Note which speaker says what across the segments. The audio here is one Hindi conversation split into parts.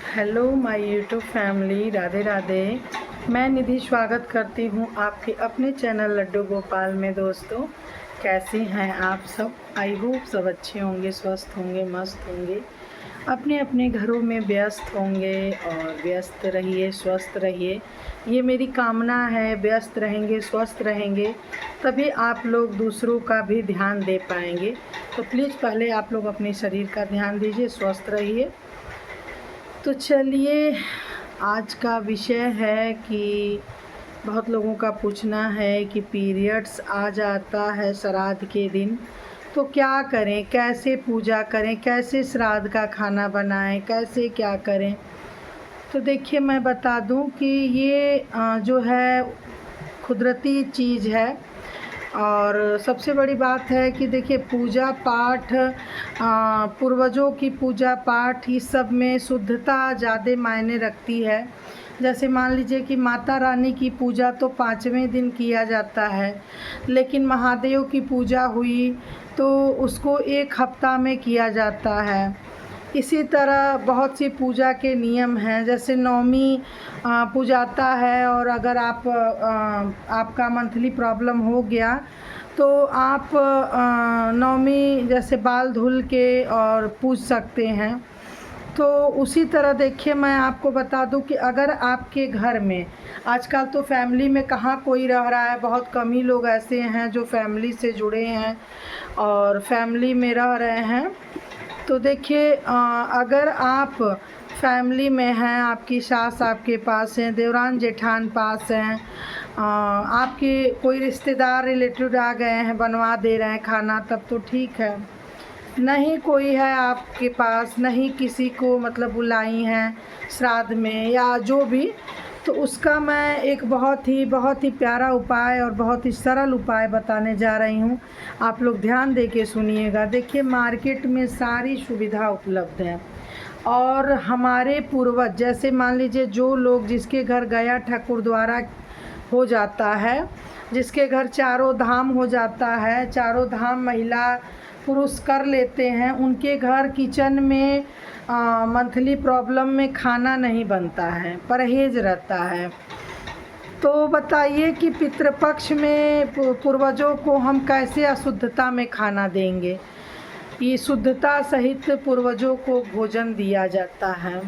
Speaker 1: Hello my YouTube family, Radhe Radhe. मैं निधि स्वागत करती हूँ आपके अपने चैनल लड्डू गोपाल में। दोस्तों, कैसे हैं आप सब? आई होप सब अच्छे होंगे, स्वस्थ होंगे, मस्त होंगे, अपने अपने घरों में व्यस्त होंगे। और व्यस्त रहिए, स्वस्थ रहिए, ये मेरी कामना है। व्यस्त रहेंगे, स्वस्थ रहेंगे, तभी आप लोग दूसरों का भी ध्यान दे पाएंगे। तो प्लीज़ पहले आप लोग अपने शरीर का ध्यान दीजिए, स्वस्थ रहिए। तो चलिए, आज का विषय है कि बहुत लोगों का पूछना है कि पीरियड्स आ जाता है श्राद्ध के दिन, तो क्या करें, कैसे पूजा करें, कैसे श्राद्ध का खाना बनाएं, कैसे क्या करें। तो देखिए, मैं बता दूं कि ये जो है कुदरती चीज़ है। और सबसे बड़ी बात है कि देखिए, पूजा पाठ, पूर्वजों की पूजा पाठ, इस सब में शुद्धता ज़्यादा मायने रखती है। जैसे मान लीजिए कि माता रानी की पूजा तो 5वें दिन किया जाता है, लेकिन महादेव की पूजा हुई तो उसको 1 हफ्ता में किया जाता है। इसी तरह बहुत सी पूजा के नियम हैं। जैसे नवमी पूजाता है, और अगर आपका मंथली प्रॉब्लम हो गया तो आप नवमी जैसे बाल धुल के और पूज सकते हैं। तो उसी तरह देखिए, मैं आपको बता दूं कि अगर आपके घर में, आजकल तो फैमिली में कहाँ कोई रह रहा है, बहुत कम ही लोग ऐसे हैं जो फैमिली से जुड़े हैं और फैमिली में रह रहे हैं। तो देखिए, अगर आप फैमिली में हैं, आपकी सास आपके पास हैं, देवरान जेठान पास हैं, आपके कोई रिश्तेदार रिलेटिव आ गए हैं, बनवा दे रहे हैं खाना, तब तो ठीक है। नहीं कोई है आपके पास, नहीं किसी को मतलब बुलाई हैं श्राद्ध में या जो भी, तो उसका मैं एक बहुत ही प्यारा उपाय और बहुत ही सरल उपाय बताने जा रही हूँ। आप लोग ध्यान दे के सुनिएगा। देखिए, मार्केट में सारी सुविधा उपलब्ध है। और हमारे पूर्वज, जैसे मान लीजिए जो लोग, जिसके घर गया ठाकुर द्वारा हो जाता है, जिसके घर चारों धाम हो जाता है, चारों धाम महिला पुरुष कर लेते हैं, उनके घर किचन में मंथली प्रॉब्लम में खाना नहीं बनता है, परहेज रहता है। तो बताइए कि पितृपक्ष में पूर्वजों को हम कैसे अशुद्धता में खाना देंगे। ये शुद्धता सहित पूर्वजों को भोजन दिया जाता है।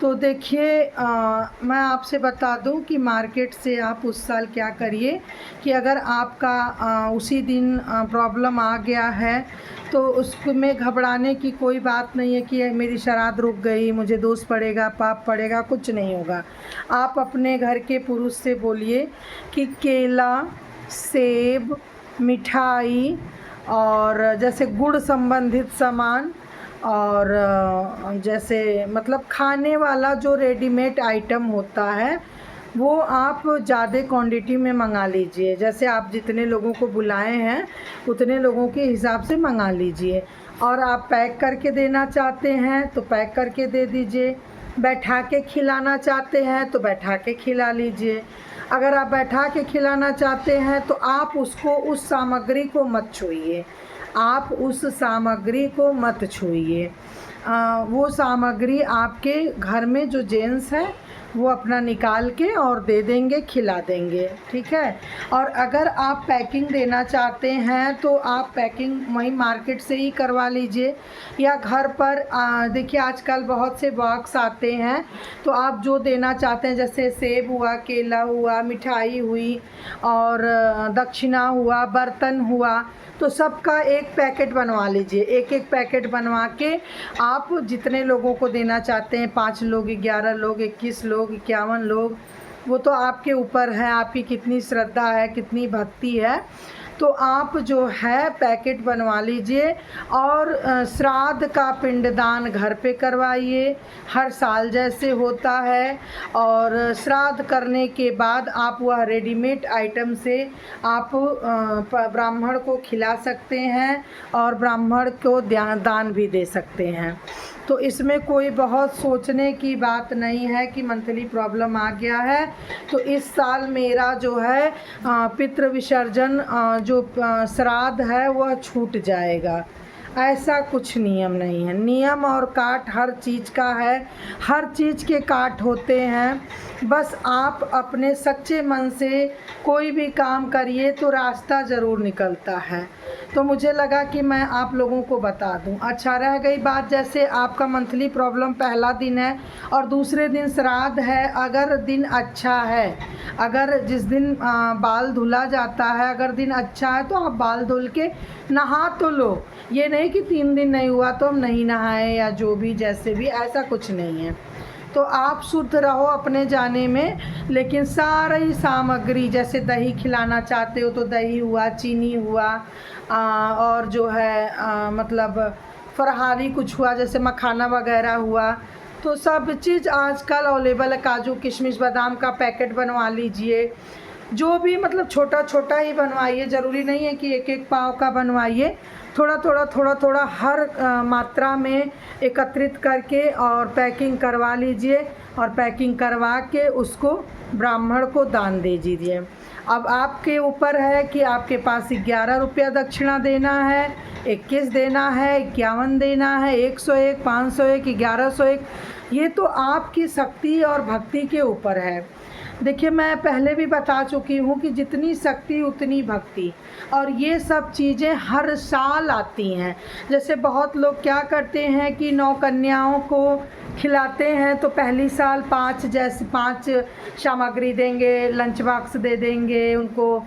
Speaker 1: तो देखिए, मैं आपसे बता दूं कि मार्केट से आप उस साल क्या करिए कि अगर आपका उसी दिन प्रॉब्लम आ गया है, तो उसमें घबराने की कोई बात नहीं है कि मेरी श्राद्ध रुक गई, मुझे दोष पड़ेगा, पाप पड़ेगा, कुछ नहीं होगा। आप अपने घर के पुरुष से बोलिए कि केला, सेब, मिठाई और जैसे गुड़ संबंधित सामान, और जैसे मतलब खाने वाला जो रेडीमेड आइटम होता है, वो आप ज़्यादा क्वांटिटी में मंगा लीजिए। जैसे आप जितने लोगों को बुलाए हैं उतने लोगों के हिसाब से मंगा लीजिए। और आप पैक करके देना चाहते हैं तो पैक करके दे दीजिए। बैठा के खिलाना चाहते हैं तो बैठा के खिला लीजिए। अगर आप बैठा के खिलाना चाहते हैं तो आप उसको, उस सामग्री को मत छूइए, आप उस सामग्री को मत छूइए। वो सामग्री आपके घर में जो जेंट्स हैं वो अपना निकाल के और दे देंगे, खिला देंगे, ठीक है। और अगर आप पैकिंग देना चाहते हैं तो आप पैकिंग वहीं मार्केट से ही करवा लीजिए, या घर पर देखिए आजकल बहुत से बॉक्स आते हैं, तो आप जो देना चाहते हैं, जैसे सेब हुआ, केला हुआ, मिठाई हुई और दक्षिणा हुआ, बर्तन हुआ, तो सबका एक पैकेट बनवा लीजिए। एक एक पैकेट बनवा के आप जितने लोगों को देना चाहते हैं, 5 लोग, 11 लोग, 21 लोग, 51 लोग, वो तो आपके ऊपर है, आपकी कितनी श्रद्धा है, कितनी भक्ति है। तो आप जो है पैकेट बनवा लीजिए और श्राद्ध का पिंडदान घर पे करवाइए, हर साल जैसे होता है। और श्राद्ध करने के बाद आप वह रेडीमेड आइटम से आप ब्राह्मण को खिला सकते हैं और ब्राह्मण को दान भी दे सकते हैं। तो इसमें कोई बहुत सोचने की बात नहीं है कि मंथली प्रॉब्लम आ गया है तो इस साल मेरा जो है पितृ विसर्जन जो श्राद्ध है वह छूट जाएगा। ऐसा कुछ नियम नहीं है। नियम और काट हर चीज़ का है, हर चीज़ के काट होते हैं। बस आप अपने सच्चे मन से कोई भी काम करिए तो रास्ता ज़रूर निकलता है। तो मुझे लगा कि मैं आप लोगों को बता दूं। अच्छा, रह गई बात, जैसे आपका मंथली प्रॉब्लम पहला दिन है और दूसरे दिन श्राद्ध है। अगर दिन अच्छा है, अगर जिस दिन बाल धुला जाता है, अगर दिन अच्छा है तो आप बाल धुल के नहा तो लो। ये नहीं कि 3 दिन नहीं हुआ तो हम नहीं नहाएं या जो भी जैसे भी, ऐसा कुछ नहीं है। तो आप शुद्ध रहो अपने जाने में, लेकिन सारी सामग्री, जैसे दही खिलाना चाहते हो तो दही हुआ, चीनी हुआ, और जो है मतलब फरहारी कुछ हुआ जैसे मखाना वगैरह हुआ, तो सब चीज़ आजकल अवेलेबल है। काजू किशमिश बादाम का पैकेट बनवा लीजिए, जो भी मतलब छोटा छोटा ही बनवाइए, ज़रूरी नहीं है कि एक एक पाव का बनवाइए। थोड़ा थोड़ा हर मात्रा में एकत्रित करके और पैकिंग करवा लीजिए, और पैकिंग करवा के उसको ब्राह्मण को दान दे दीजिए। अब आपके ऊपर है कि आपके पास 11 रुपया दक्षिणा देना है, 21 देना है, 51 देना है, 101, 501, 1101। ये तो आपकी शक्ति और भक्ति के ऊपर है। देखिए, मैं पहले भी बता चुकी हूँ कि जितनी शक्ति उतनी भक्ति, और ये सब चीज़ें हर साल आती हैं। जैसे बहुत लोग क्या करते हैं कि 9 कन्याओं को खिलाते हैं तो पहली साल 5 सामग्री देंगे, लंच बॉक्स दे देंगे उनको,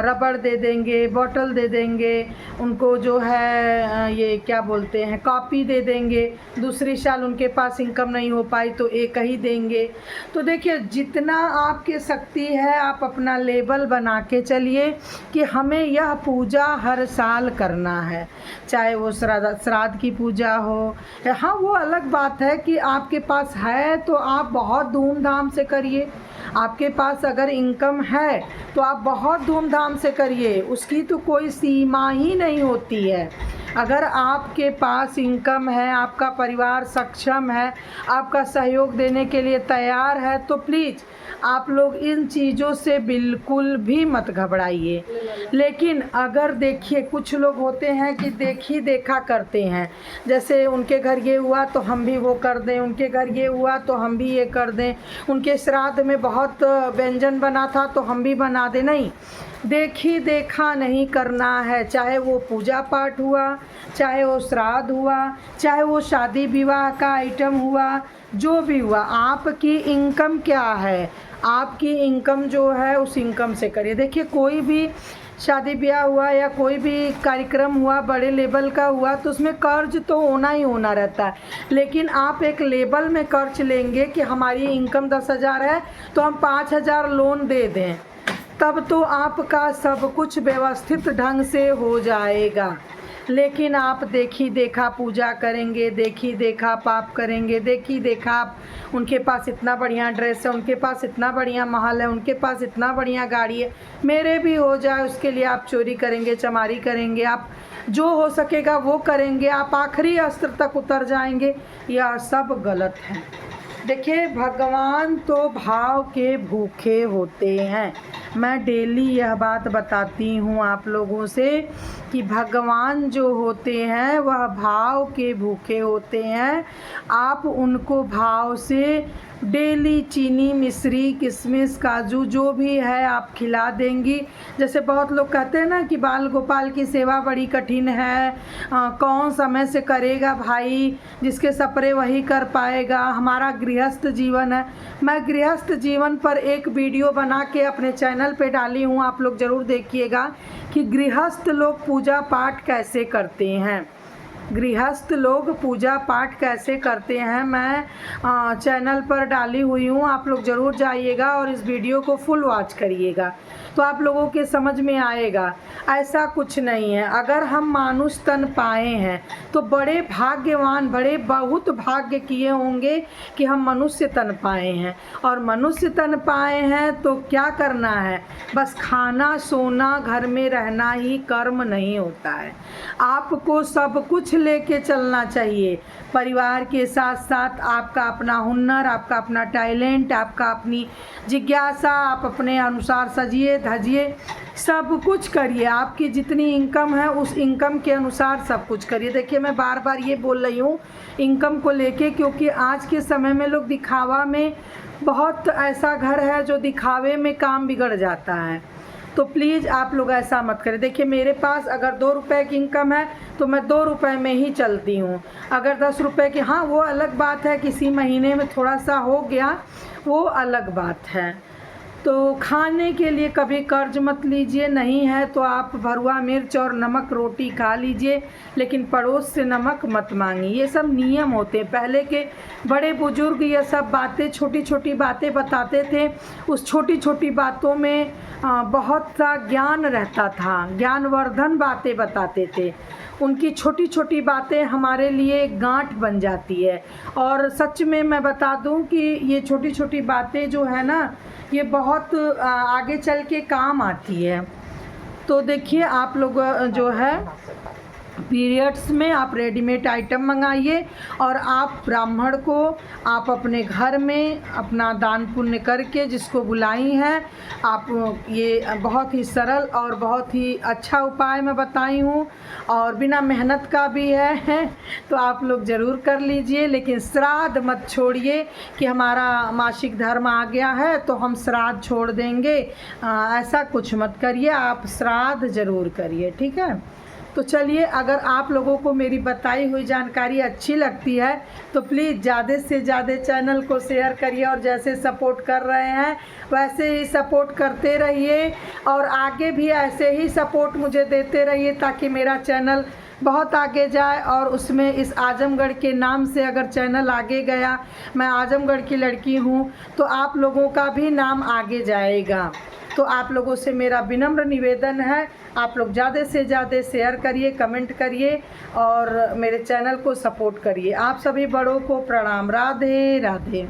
Speaker 1: रबड़ दे देंगे, बॉटल दे देंगे उनको, जो है ये क्या बोलते हैं, कॉपी दे देंगे। दूसरी साल उनके पास इनकम नहीं हो पाई तो एक ही देंगे। तो देखिए, जितना आपकी शक्ति है आप अपना लेवल बना के चलिए कि हमें यह पूजा हर साल करना है, चाहे वो श्राद्ध की पूजा हो। हाँ, वो अलग बात है कि आपके पास है तो आप बहुत धूमधाम से करिए। आपके पास अगर इनकम है तो आप बहुत धूमधाम से करिए, उसकी तो कोई सीमा ही नहीं होती है। अगर आपके पास इनकम है, आपका परिवार सक्षम है, आपका सहयोग देने के लिए तैयार है, तो प्लीज़ आप लोग इन चीज़ों से बिल्कुल भी मत घबराइए। लेकिन अगर देखिए, कुछ लोग होते हैं कि देखी देखा करते हैं, जैसे उनके घर ये हुआ तो हम भी वो कर दें, उनके घर ये हुआ तो हम भी ये कर दें, उनके श्राद्ध में बहुत व्यंजन बना था तो हम भी बना दें। नहीं, देखी देखा नहीं करना है। चाहे वो पूजा पाठ हुआ, चाहे वो श्राद्ध हुआ, चाहे वो शादी विवाह का आइटम हुआ, जो भी हुआ, आपकी इनकम क्या है, आपकी इनकम जो है उस इनकम से करिए। देखिए, कोई भी शादी ब्याह हुआ या कोई भी कार्यक्रम हुआ बड़े लेवल का हुआ तो उसमें कर्ज तो होना ही होना रहता है। लेकिन आप एक लेवल में कर्ज लेंगे कि हमारी इनकम 10,000 है तो हम 5,000 लोन दे दें, तब तो आपका सब कुछ व्यवस्थित ढंग से हो जाएगा। लेकिन आप देखी देखा पूजा करेंगे, देखी देखा पाप करेंगे, देखी देखा आप, उनके पास इतना बढ़िया ड्रेस है, उनके पास इतना बढ़िया महल है, उनके पास इतना बढ़िया गाड़ी है, मेरे भी हो जाए उसके लिए आप चोरी करेंगे, चमारी करेंगे, आप जो हो सकेगा वो करेंगे, आप आखिरी अस्त्र तक उतर जाएंगे। यह सब गलत है। देखिए, भगवान तो भाव के भूखे होते हैं। मैं डेली यह बात बताती हूँ आप लोगों से कि भगवान जो होते हैं वह भाव के भूखे होते हैं। आप उनको भाव से डेली चीनी, मिश्री, किशमिश, काजू जो भी है आप खिला देंगी। जैसे बहुत लोग कहते हैं ना कि बाल गोपाल की सेवा बड़ी कठिन है, कौन समय से करेगा भाई, जिसके सपरे वही कर पाएगा, हमारा गृहस्थ जीवन है। मैं गृहस्थ जीवन पर एक वीडियो बना के अपने चैनल पे डाली हूँ, आप लोग ज़रूर देखिएगा कि गृहस्थ लोग पूजा पाठ कैसे करते हैं, गृहस्थ लोग पूजा पाठ कैसे करते हैं। मैं चैनल पर डाली हुई हूँ, आप लोग ज़रूर जाइएगा और इस वीडियो को फुल वॉच करिएगा तो आप लोगों के समझ में आएगा। ऐसा कुछ नहीं है। अगर हम मानुष तन पाए हैं तो बड़े भाग्यवान, बड़े बहुत भाग्य किए होंगे कि हम मनुष्य तन पाए हैं। और मनुष्य तन पाए हैं तो क्या करना है, बस खाना, सोना, घर में रहना ही कर्म नहीं होता है। आपको सब कुछ लेके चलना चाहिए। परिवार के साथ साथ आपका अपना हुनर, आपका अपना टैलेंट, आपका अपनी जिज्ञासा, आप अपने अनुसार सजिए धजिए, सब कुछ करिए। आपकी जितनी इनकम है उस इनकम के अनुसार सब कुछ करिए। देखिए मैं बार बार ये बोल रही हूँ इनकम को लेके, क्योंकि आज के समय में लोग दिखावा में, बहुत ऐसा घर है जो दिखावे में काम बिगड़ जाता है। तो प्लीज़ आप लोग ऐसा मत करें। देखिए मेरे पास अगर 2 रुपए की इनकम है तो मैं 2 रुपए में ही चलती हूँ। अगर 10 रुपए की, हाँ वो अलग बात है, किसी महीने में थोड़ा सा हो गया, वो अलग बात है। तो खाने के लिए कभी कर्ज मत लीजिए, नहीं है तो आप भरुआ मिर्च और नमक रोटी खा लीजिए, लेकिन पड़ोस से नमक मत मांगिए। ये सब नियम होते हैं। पहले के बड़े बुजुर्ग ये सब बातें, छोटी छोटी बातें बताते थे। उस छोटी छोटी बातों में बहुत सा ज्ञान रहता था, ज्ञानवर्धन बातें बताते थे। उनकी छोटी छोटी बातें हमारे लिए गांठ बन जाती है। और सच में मैं बता दूं कि ये छोटी छोटी बातें जो है ना, ये बहुत आगे चल के काम आती है। तो देखिए आप लोग जो है पीरियड्स में आप रेडीमेड आइटम मंगाइए, और आप ब्राह्मण को आप अपने घर में अपना दान पुण्य करके जिसको बुलाई हैं आप, ये बहुत ही सरल और बहुत ही अच्छा उपाय मैं बताई हूँ, और बिना मेहनत का भी है तो आप लोग ज़रूर कर लीजिए। लेकिन श्राद्ध मत छोड़िए कि हमारा मासिक धर्म आ गया है तो हम श्राद्ध छोड़ देंगे, ऐसा कुछ मत करिए। आप श्राद्ध ज़रूर करिए, ठीक है। तो चलिए, अगर आप लोगों को मेरी बताई हुई जानकारी अच्छी लगती है तो प्लीज़ ज़्यादा से ज़्यादा चैनल को शेयर करिए, और जैसे सपोर्ट कर रहे हैं वैसे ही सपोर्ट करते रहिए, और आगे भी ऐसे ही सपोर्ट मुझे देते रहिए ताकि मेरा चैनल बहुत आगे जाए। और उसमें इस आजमगढ़ के नाम से अगर चैनल आगे गया, मैं आजमगढ़ की लड़की हूँ, तो आप लोगों का भी नाम आगे जाएगा। तो आप लोगों से मेरा विनम्र निवेदन है, आप लोग ज़्यादा से ज़्यादा शेयर करिए, कमेंट करिए और मेरे चैनल को सपोर्ट करिए। आप सभी बड़ों को प्रणाम। राधे राधे।